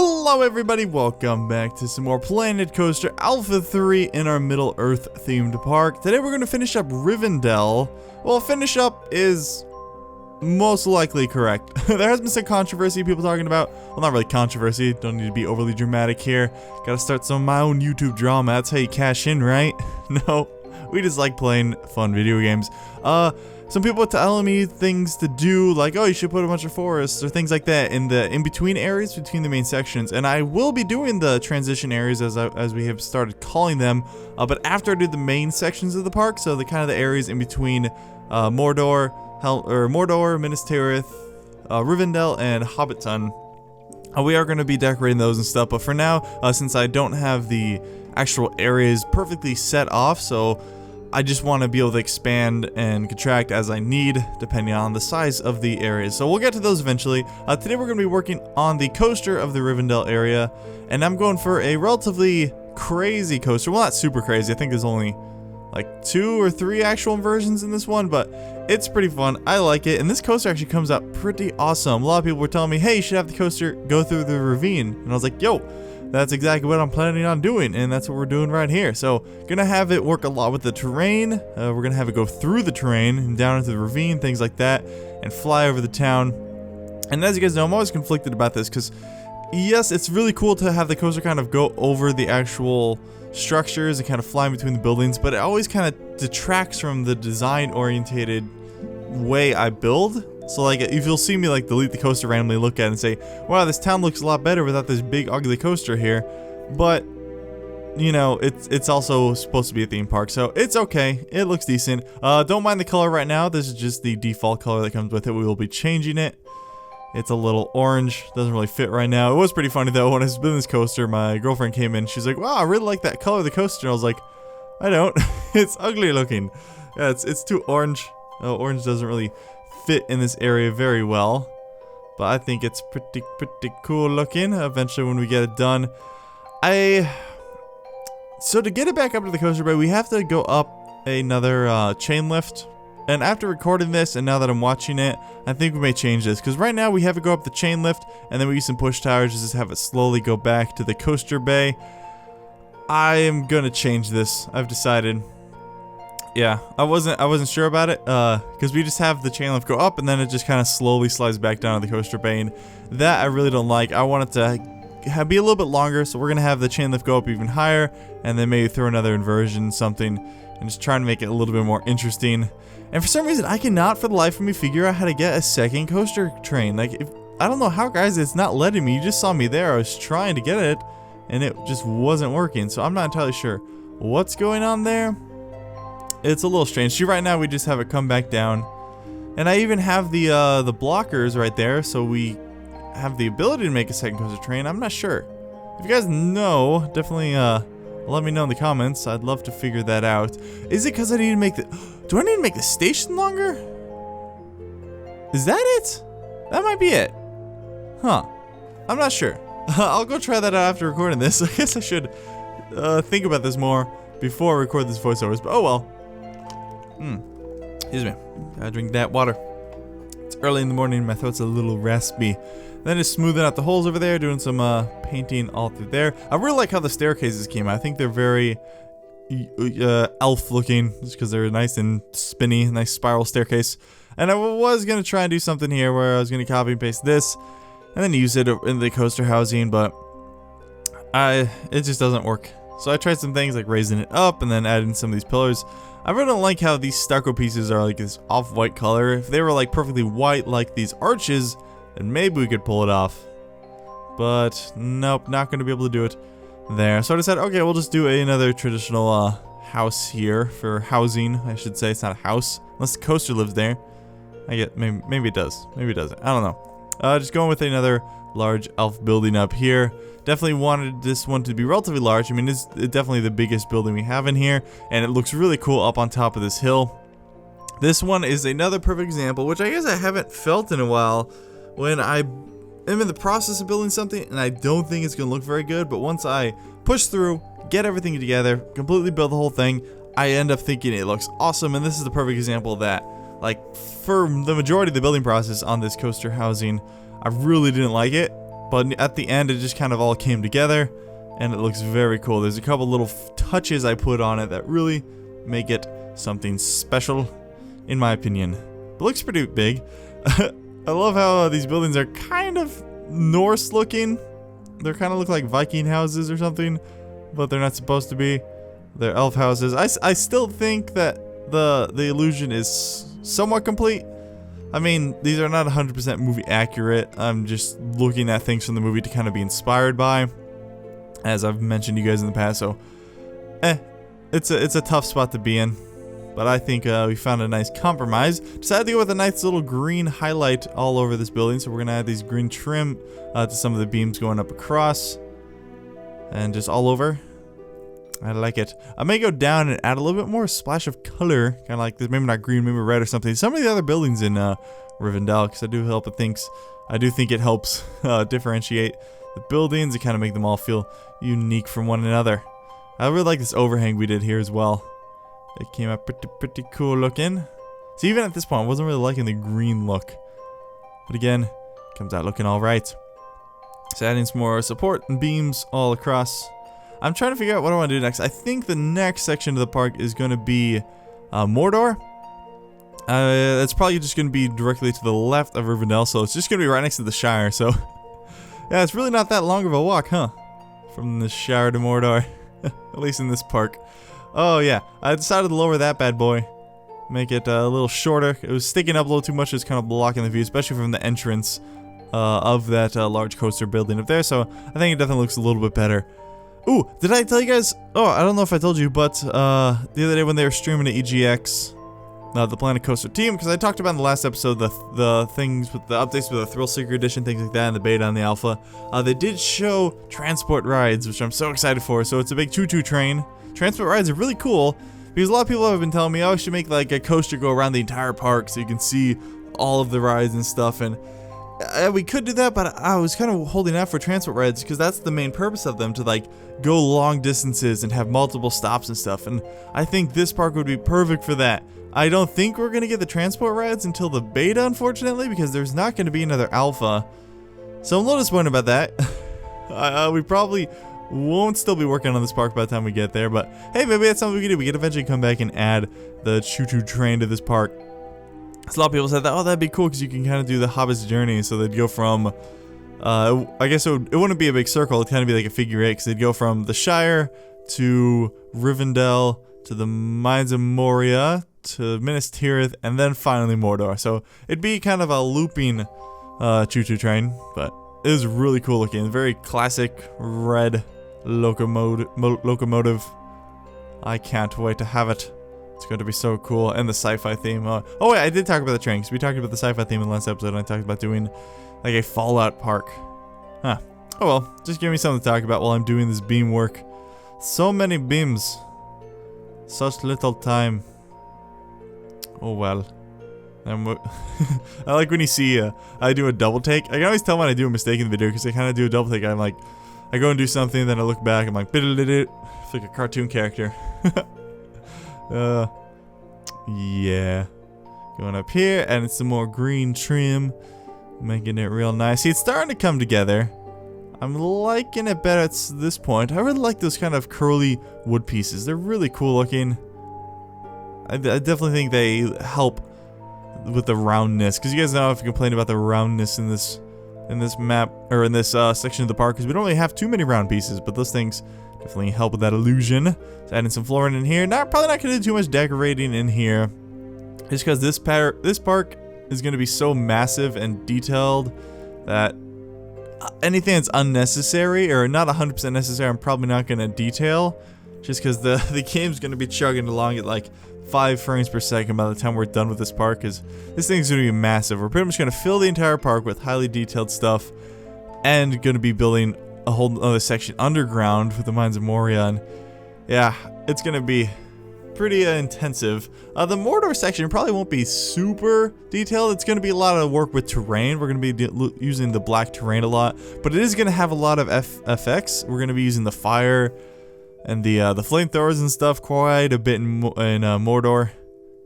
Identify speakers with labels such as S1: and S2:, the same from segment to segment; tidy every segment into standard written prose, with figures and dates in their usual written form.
S1: Hello everybody, welcome back to some more Planet Coaster Alpha 3 in our Middle Earth themed park. Today we're going to finish up Rivendell. Well, finish up is most likely correct. There has been some controversy people talking about. Well, not really controversy, don't need to be overly dramatic here. Gotta start some of my own YouTube drama, that's how you cash in, right? No, we just like playing fun video games. Some people were telling me things to do, like, oh, you should put a bunch of forests or things like that in the in-between areas between the main sections. And I will be doing the transition areas as we have started calling them, but after I do the main sections of the park, so the kind of the areas in between Mordor, Minas Tirith, Rivendell, and Hobbiton. We are going to be decorating those and stuff, but for now, since I don't have the actual areas perfectly set off, so I just want to be able to expand and contract as I need, depending on the size of the areas. So we'll get to those eventually. Today we're going to be working on the coaster of the Rivendell area, and I'm going for a relatively crazy coaster. Well, not super crazy. I think there's only like 2 or 3 actual versions in this one, but it's pretty fun. I like it, and this coaster actually comes out pretty awesome. A lot of people were telling me, hey, you should have the coaster go through the ravine, and I was like, yo, that's exactly what I'm planning on doing, and that's what we're doing right here. So, gonna have it work a lot with the terrain. We're gonna have it go through the terrain and down into the ravine, things like that, and fly over the town. And as you guys know, I'm always conflicted about this because, yes, it's really cool to have the coaster kind of go over the actual structures and kind of fly in between the buildings, but it always kind of detracts from the design-orientated way I build. So like, if you'll see me like delete the coaster randomly, look at it and say, wow, this town looks a lot better without this big ugly coaster here. But, you know, it's also supposed to be a theme park, so it's okay. It looks decent. Don't mind the color right now. This is just the default color that comes with it. We will be changing it. It's a little orange. Doesn't really fit right now. It was pretty funny though. When I was building this coaster, my girlfriend came in. She's like, wow, I really like that color of the coaster. And I was like, I don't. It's ugly looking. Yeah, it's too orange. Oh, orange doesn't really fit in this area very well, but I think it's pretty cool looking eventually when we get it done. So to get it back up to the coaster bay, we have to go up another chain lift, and after recording this and now that I'm watching it, I think we may change this, because right now we have it go up the chain lift and then we use some push towers to just have it slowly go back to the coaster bay. I am gonna change this. I've decided. Yeah, I wasn't sure about it, because we just have the chain lift go up and then it just kind of slowly slides back down to the coaster bay, and that I really don't like. I want it to be a little bit longer, so we're going to have the chain lift go up even higher, and then maybe throw another inversion, something, and just try to make it a little bit more interesting. And for some reason, I cannot for the life of me figure out how to get a second coaster train. Like, I don't know how, guys, it's not letting me. You just saw me there. I was trying to get it, and it just wasn't working, so I'm not entirely sure what's going on there. It's a little strange. See, right now we just have it come back down, and I even have the blockers right there, so we have the ability to make a second coaster train. I'm not sure. If you guys know, definitely let me know in the comments. I'd love to figure that out. Is it because I need to make the... Do I need to make the station longer? Is that it? That might be it. Huh. I'm not sure. I'll go try that out after recording this. I guess I should think about this more before I record this voiceovers, but oh well. Excuse me. Gotta drink that water. It's early in the morning, my throat's a little raspy. Then just smoothing out the holes over there, doing some painting all through there. I really like how the staircases came out. I think they're very elf looking, just because they're nice and spinny, nice spiral staircase. And I was gonna try and do something here where I was gonna copy and paste this and then use it in the coaster housing, but it just doesn't work. So I tried some things like raising it up and then adding some of these pillars. I really don't like how these stucco pieces are like this off-white color. If they were like perfectly white like these arches, then maybe we could pull it off. But nope, not going to be able to do it there. So I decided, okay, we'll just do another traditional house here for housing, I should say. It's not a house, unless the coaster lives there. I get, maybe it does. Maybe it doesn't. I don't know. Just going with another large elf building up here. Definitely wanted this one to be relatively large. I mean, it's definitely the biggest building we have in here, and it looks really cool up on top of this hill. This one is another perfect example, which I guess I haven't felt in a while, when I am in the process of building something and I don't think it's going to look very good, but once I push through, get everything together, completely build the whole thing, I end up thinking it looks awesome, and this is the perfect example of that. Like, for the majority of the building process on this coaster housing, I really didn't like it. but at the end it just kind of all came together, and it looks very cool. There's a couple little touches I put on it that really make it something special, in my opinion. It looks pretty big. I love how these buildings are kind of Norse looking. They kind of look like Viking houses or something, but they're not supposed to be. They're elf houses. I still think that the illusion is somewhat complete. I mean, these are not 100% movie accurate. I'm just looking at things from the movie to kind of be inspired by, as I've mentioned to you guys in the past. So, it's a tough spot to be in, but I think we found a nice compromise. Decided to go with a nice little green highlight all over this building, so we're gonna add these green trim to some of the beams going up across, and just all over. I like it. I may go down and add a little bit more splash of color, kind of like this, maybe not green, maybe red or something. Some of the other buildings in Rivendell, because I do think it helps differentiate the buildings and kind of make them all feel unique from one another. I really like this overhang we did here as well. It came out pretty cool looking. So even at this point, I wasn't really liking the green look, but again, it comes out looking all right. So adding some more support and beams all across. I'm trying to figure out what I want to do next. I think the next section of the park is going to be Mordor. It's probably just going to be directly to the left of Rivendell, so it's just going to be right next to the Shire. So, yeah, it's really not that long of a walk, huh? From the Shire to Mordor, at least in this park. Oh yeah, I decided to lower that bad boy, make it a little shorter. It was sticking up a little too much. It was kind of blocking the view, especially from the entrance of that large coaster building up there. So I think it definitely looks a little bit better. Ooh, did I tell you guys? Oh, I don't know if I told you, but the other day when they were streaming at EGX, the Planet Coaster team, because I talked about in the last episode the things with the updates with the Thrill Seeker Edition, things like that, and the beta and the alpha. They did show transport rides, which I'm so excited for. So it's a big choo-choo train. Transport rides are really cool because a lot of people have been telling me, oh, I should make like a coaster go around the entire park so you can see all of the rides and stuff. And we could do that, but I was kind of holding out for transport rides because that's the main purpose of them, to like go long distances and have multiple stops and stuff. And I think this park would be perfect for that. I don't think we're going to get the transport rides until the beta, unfortunately, because there's not going to be another alpha. So I'm a little disappointed about that. We probably won't still be working on this park by the time we get there, but hey, maybe that's something we can do. We could eventually come back and add the choo-choo train to this park. So a lot of people said that, oh, that'd be cool because you can kind of do the Hobbit's journey. So they'd go from, I guess it wouldn't be a big circle. It'd kind of be like a figure eight, because they'd go from the Shire to Rivendell to the Mines of Moria to Minas Tirith, and then finally Mordor. So it'd be kind of a looping choo-choo train, but it is really cool looking. Very classic red locomotive. I can't wait to have it. It's going to be so cool. And the sci-fi theme. Oh wait, I did talk about the train, because we talked about the sci-fi theme in the last episode, and I talked about doing like a Fallout park. Huh. Oh well, just give me something to talk about while I'm doing this beam work. So many beams. Such little time. Oh well. I like when you see I do a double take. I can always tell when I do a mistake in the video, because I kind of do a double take. I'm like, I go and do something, then I look back, I'm like, it's like a cartoon character. Yeah. Going up here, and it's some more green trim, making it real nice. See, it's starting to come together. I'm liking it better at this point. I really like those kind of curly wood pieces. They're really cool looking. I definitely think they help with the roundness, because you guys know I've complained about the roundness in this map, or in this section of the park, because we don't really have too many round pieces, but those things definitely help with that illusion. So adding some flooring in here. Probably not going to do too much decorating in here, just because this park is going to be so massive and detailed that anything that's unnecessary or not 100% necessary, I'm probably not going to detail, just because the game's going to be chugging along at like 5 frames per second by the time we're done with this park, because this thing's going to be massive. We're pretty much going to fill the entire park with highly detailed stuff, and going to be building a whole other section underground with the Mines of Moria, and yeah, it's going to be pretty intensive. The Mordor section probably won't be super detailed. It's going to be a lot of work with terrain. We're going to be using the black terrain a lot, but it is going to have a lot of FX. We're going to be using the fire and the flamethrowers and stuff quite a bit in Mordor,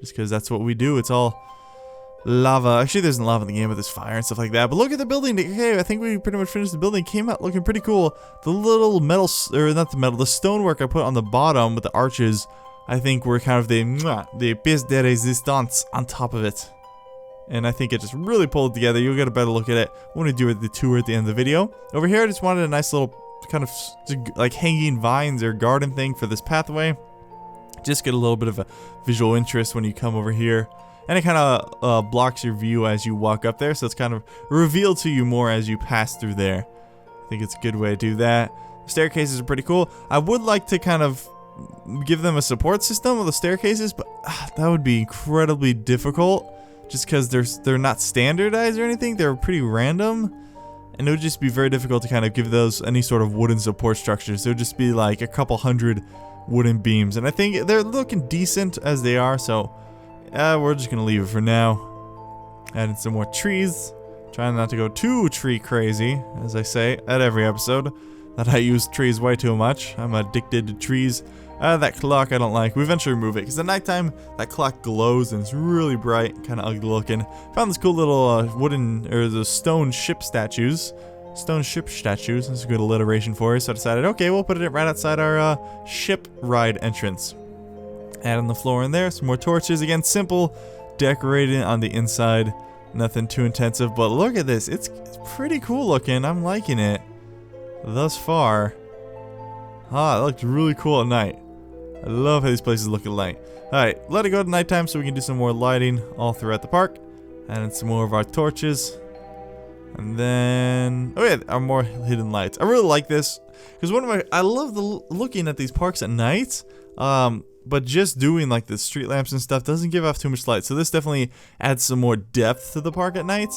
S1: just because that's what we do. It's all lava. Actually, there's lava in the game, but there's fire and stuff like that. But look at the building. Okay, I think we pretty much finished the building. Came out looking pretty cool. The little metal, or not the metal, the stonework I put on the bottom with the arches, I think were kind of the pièce de résistance on top of it. And I think it just really pulled together. You'll get a better look at it when we do the tour at the end of the video. Over here, I just wanted a nice little kind of like hanging vines or garden thing for this pathway. Just get a little bit of a visual interest when you come over here. And it kind of blocks your view as you walk up there. So it's kind of revealed to you more as you pass through there. I think it's a good way to do that. The staircases are pretty cool. I would like to kind of give them a support system with the staircases, but that would be incredibly difficult. Just because they're not standardized or anything, they're pretty random, and it would just be very difficult to kind of give those any sort of wooden support structures. It would just be like a couple hundred wooden beams, and I think they're looking decent as they are, so we're just gonna leave it for now. Adding some more trees, trying not to go too tree crazy, as I say at every episode, that I use trees way too much. I'm addicted to trees. That clock I don't like. We eventually remove it because at nighttime that clock glows and it's really bright, kind of ugly looking. Found this cool little wooden or the stone ship statues. Stone ship statues. That's a good alliteration for it. So I decided, okay, we'll put it right outside our ship ride entrance. Add on the floor in there. Some more torches. Again, simple decorating on the inside. Nothing too intensive. But look at this. It's pretty cool looking. I'm liking it thus far. It looks really cool at night. I love how these places look at night. Alright, let it go to nighttime so we can do some more lighting all throughout the park. And some more of our torches. And then, oh yeah, our more hidden lights. I really like this because I love looking at these parks at night. But just doing like the street lamps and stuff doesn't give off too much light. So this definitely adds some more depth to the park at night.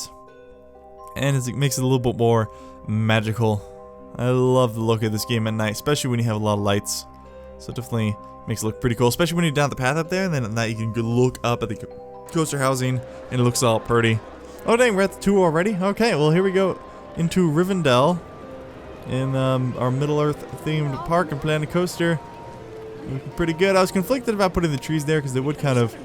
S1: And it makes it a little bit more magical. I love the look of this game at night, especially when you have a lot of lights. So it definitely makes it look pretty cool, especially when you're down the path up there, and then at night you can look up at the coaster housing, and it looks all pretty. Oh dang, we're at the 2 already? Okay, well here we go into Rivendell in our Middle-earth themed park and Planet Coaster. Looking pretty good. I was conflicted about putting the trees there because they would kind of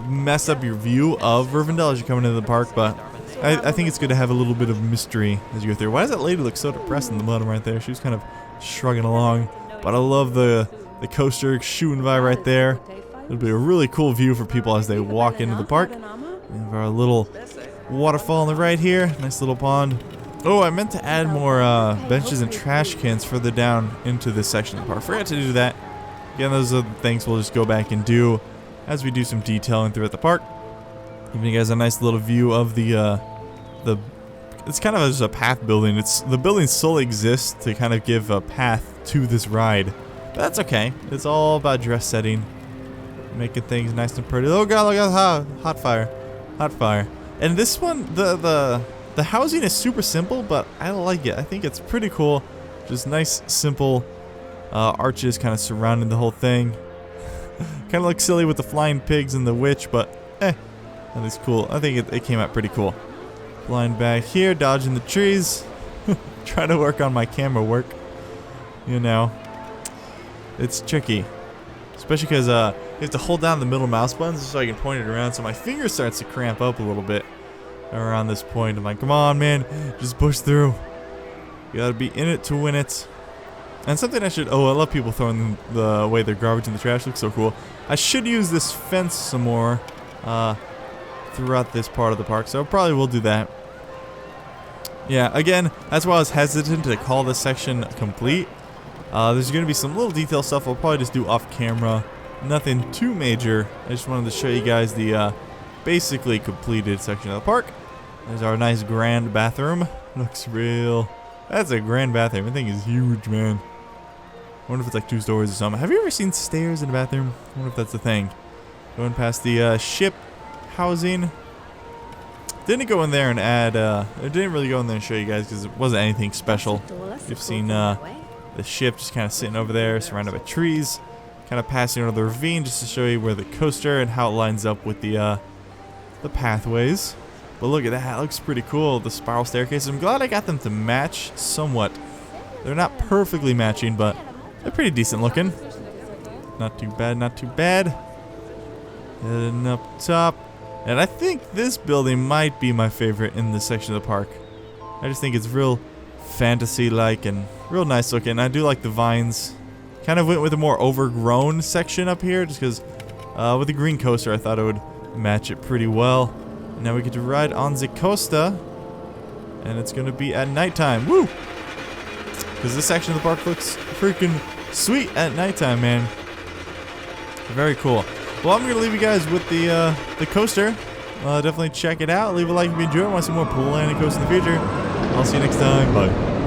S1: mess up your view of Rivendell as you come into the park, but I think it's good to have a little bit of mystery as you go through. Why does that lady look so depressed in the bottom right there? She was kind of shrugging along. But I love the coaster shooting by right there. It'll be a really cool view for people as they walk into the park. We have our little waterfall on the right here. Nice little pond. Oh, I meant to add more benches and trash cans further down into this section of the park. Forgot to do that. Again, those are the things we'll just go back and do as we do some detailing throughout the park. Giving you guys a nice little view of it's kind of just a path building. The building solely exists to kind of give a path to this ride. But that's okay. It's all about dress setting. Making things nice and pretty. Oh god, look at hot fire. Hot fire. And this one, the housing is super simple, but I like it. I think it's pretty cool. Just nice, simple arches kind of surrounding the whole thing. Kind of looks silly with the flying pigs and the witch, but that is cool. I think it came out pretty cool. Flying back here, dodging the trees. Trying to work on my camera work. You know, it's tricky. Especially because you have to hold down the middle mouse buttons so I can point it around. So my finger starts to cramp up a little bit around this point. I'm like, come on, man. Just push through. You gotta be in it to win it. And something I love people throwing away their garbage in the trash. Looks so cool. I should use this fence some more throughout this part of the park. So I probably will do that. Yeah, again, that's why I was hesitant to call this section complete. There's going to be some little detail stuff I'll probably just do off camera. Nothing too major. I just wanted to show you guys the basically completed section of the park. There's our nice grand bathroom. Looks real. That's a grand bathroom. I think it's huge, man. I wonder if it's like 2 stories or something. Have you ever seen stairs in a bathroom? I wonder if that's the thing. Going past the ship housing. Didn't go in there and add, I didn't really go in there and show you guys because it wasn't anything special. You've seen the ship just kind of sitting over there, surrounded by trees. Kind of passing over the ravine just to show you where the coaster and how it lines up with the pathways. But look at that, it looks pretty cool, the spiral staircase. I'm glad I got them to match somewhat. They're not perfectly matching, but they're pretty decent looking. Not too bad, not too bad. Heading up top. And I think this building might be my favorite in this section of the park. I just think it's real fantasy-like and real nice looking. I do like the vines. Kind of went with a more overgrown section up here just because with the green coaster I thought it would match it pretty well. And now we get to ride on the coaster. And it's going to be at nighttime. Woo! Because this section of the park looks freaking sweet at nighttime, man. Very cool. Well, I'm going to leave you guys with the coaster. Definitely check it out. Leave a like if you enjoyed. Want to see more Planet Coaster in the future. I'll see you next time. Bye.